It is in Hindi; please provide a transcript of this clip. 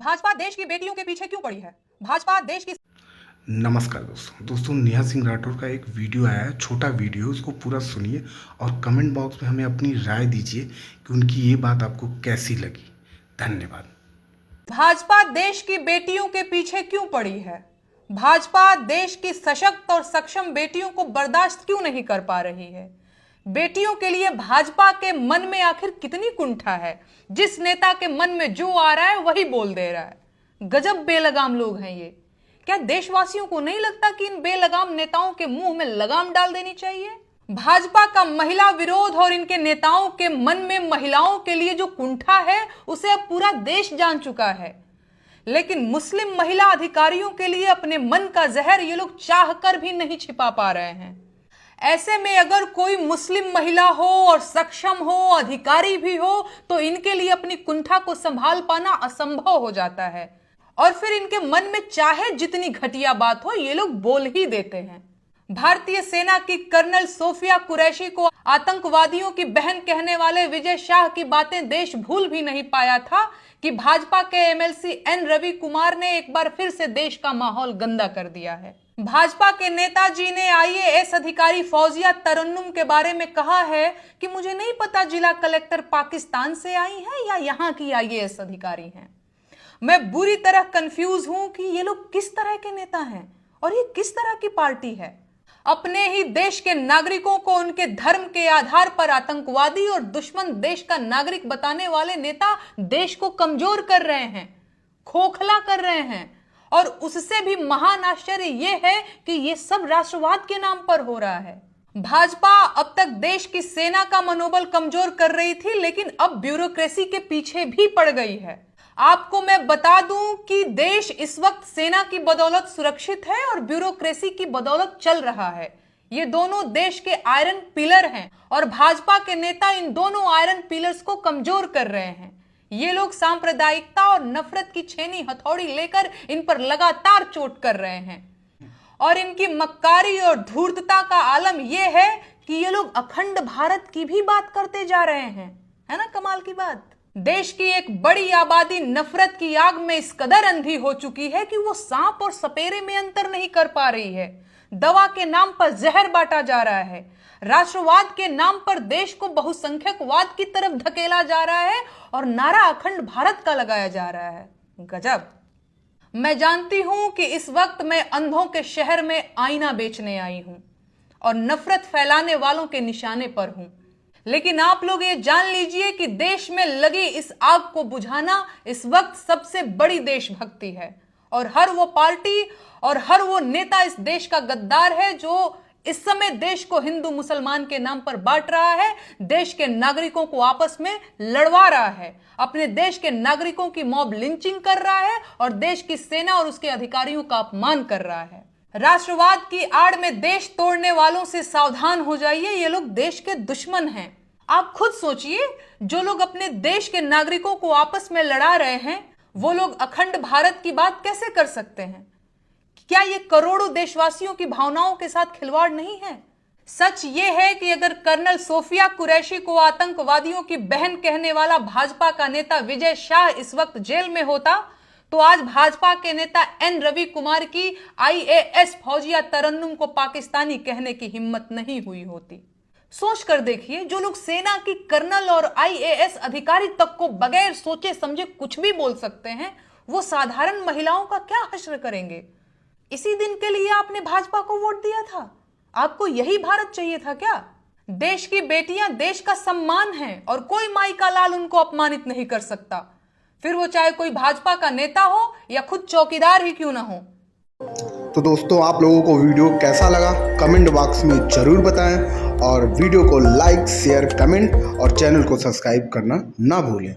भाजपा देश की बेटियों के पीछे क्यों पड़ी है? भाजपा देश की नमस्कार दोस्तों नेहा सिंह राठौर का एक वीडियो आया है, छोटा वीडियो, उसको पूरा सुनिए और कमेंट बॉक्स में हमें अपनी राय दीजिए कि उनकी ये बात आपको कैसी लगी। धन्यवाद। भाजपा देश की बेटियों के पीछे क्यों पड़ी है? भाजपा देश की सशक्त और सक्षम बेटियों को बर्दाश्त क्यों नहीं कर पा रही है? बेटियों के लिए भाजपा के मन में आखिर कितनी कुंठा है? जिस नेता के मन में जो आ रहा है वही बोल दे रहा है। गजब बेलगाम लोग हैं ये। क्या देशवासियों को नहीं लगता कि इन बेलगाम नेताओं के मुंह में लगाम डाल देनी चाहिए? भाजपा का महिला विरोध और इनके नेताओं के मन में महिलाओं के लिए जो कुंठा है उसे अब पूरा देश जान चुका है। लेकिन मुस्लिम महिला अधिकारियों के लिए अपने मन का जहर ये लोग चाहकर भी नहीं छिपा पा रहे हैं। ऐसे में अगर कोई मुस्लिम महिला हो और सक्षम हो, अधिकारी भी हो, तो इनके लिए अपनी कुंठा को संभाल पाना असंभव हो जाता है और फिर इनके मन में चाहे जितनी घटिया बात हो ये लोग बोल ही देते हैं। भारतीय सेना की कर्नल सोफिया कुरैशी को आतंकवादियों की बहन कहने वाले विजय शाह की बातें देश भूल भी नहीं पाया था कि भाजपा के एमएलसी एन रवि कुमार ने एक बार फिर से देश का माहौल गंदा कर दिया है। भाजपा के नेताजी ने आईएएस अधिकारी फौजिया तरन्नुम के बारे में कहा है कि मुझे नहीं पता जिला कलेक्टर पाकिस्तान से आई है या यहाँ की आईएएस अधिकारी हैं। मैं बुरी तरह कंफ्यूज हूं कि ये लोग किस तरह के नेता हैं और ये किस तरह की पार्टी है। अपने ही देश के नागरिकों को उनके धर्म के आधार पर आतंकवादी और दुश्मन देश का नागरिक बताने वाले नेता देश को कमजोर कर रहे हैं, खोखला कर रहे हैं। और उससे भी महान आश्चर्य यह है कि यह सब राष्ट्रवाद के नाम पर हो रहा है। भाजपा अब तक देश की सेना का मनोबल कमजोर कर रही थी, लेकिन अब ब्यूरोक्रेसी के पीछे भी पड़ गई है। आपको मैं बता दूं कि देश इस वक्त सेना की बदौलत सुरक्षित है और ब्यूरोक्रेसी की बदौलत चल रहा है। ये दोनों देश के आयरन पिलर हैं और भाजपा के नेता इन दोनों आयरन पिलर्स को कमजोर कर रहे हैं। ये लोग सांप्रदायिकता और नफरत की छेनी हथौड़ी लेकर इन पर लगातार चोट कर रहे हैं और इनकी मक्कारी और धूर्तता का आलम यह है कि ये लोग अखंड भारत की भी बात करते जा रहे हैं। है ना कमाल की बात? देश की एक बड़ी आबादी नफरत की आग में इस कदर अंधी हो चुकी है कि वो सांप और सपेरे में अंतर नहीं कर पा रही है। दवा के नाम पर जहर बांटा जा रहा है, राष्ट्रवाद के नाम पर देश को बहुसंख्यकवाद की तरफ धकेला जा रहा है और नारा अखंड भारत का लगाया जा रहा है। गजब। मैं जानती हूं कि इस वक्त मैं अंधों के शहर में आईना बेचने आई हूं और नफरत फैलाने वालों के निशाने पर हूं, लेकिन आप लोग ये जान लीजिए कि देश में लगी इस आग को बुझाना इस वक्त सबसे बड़ी देशभक्ति है और हर वो पार्टी और हर वो नेता इस देश का गद्दार है जो इस समय देश को हिंदू मुसलमान के नाम पर बांट रहा है, देश के नागरिकों को आपस में लड़वा रहा है, अपने देश के नागरिकों की मॉब लिंचिंग कर रहा है और देश की सेना और उसके अधिकारियों का अपमान कर रहा है। राष्ट्रवाद की आड़ में देश तोड़ने वालों से सावधान हो जाइए, ये लोग देश के दुश्मन हैं। आप खुद सोचिए, जो लोग अपने देश के नागरिकों को आपस में लड़ा रहे हैं वो लोग अखंड भारत की बात कैसे कर सकते हैं? क्या ये करोड़ों देशवासियों की भावनाओं के साथ खिलवाड़ नहीं है? सच ये है कि अगर कर्नल सोफिया कुरैशी को आतंकवादियों की बहन कहने वाला भाजपा का नेता विजय शाह इस वक्त जेल में होता तो आज भाजपा के नेता एन रवि कुमार की आईएएस फौजिया तरन्नुम को पाकिस्तानी कहने की हिम्मत नहीं हुई होती। सोच कर देखिए, जो लोग सेना की कर्नल और आईएएस अधिकारी तक को बगैर सोचे समझे कुछ भी बोल सकते हैं, वो साधारण महिलाओं का क्या हश्र करेंगे? इसी दिन के लिए आपने भाजपा को वोट दिया था? आपको यही भारत चाहिए था क्या? देश की बेटियां देश का सम्मान हैं और कोई माई का लाल उनको अपमानित नहीं कर सकता, फिर वो चाहे कोई भाजपा का नेता हो या खुद चौकीदार ही क्यों ना हो। तो दोस्तों, आप लोगों को वीडियो कैसा लगा कमेंट बॉक्स में जरूर बताएं और वीडियो को लाइक, शेयर, कमेंट और चैनल को सब्सक्राइब करना ना भूलें।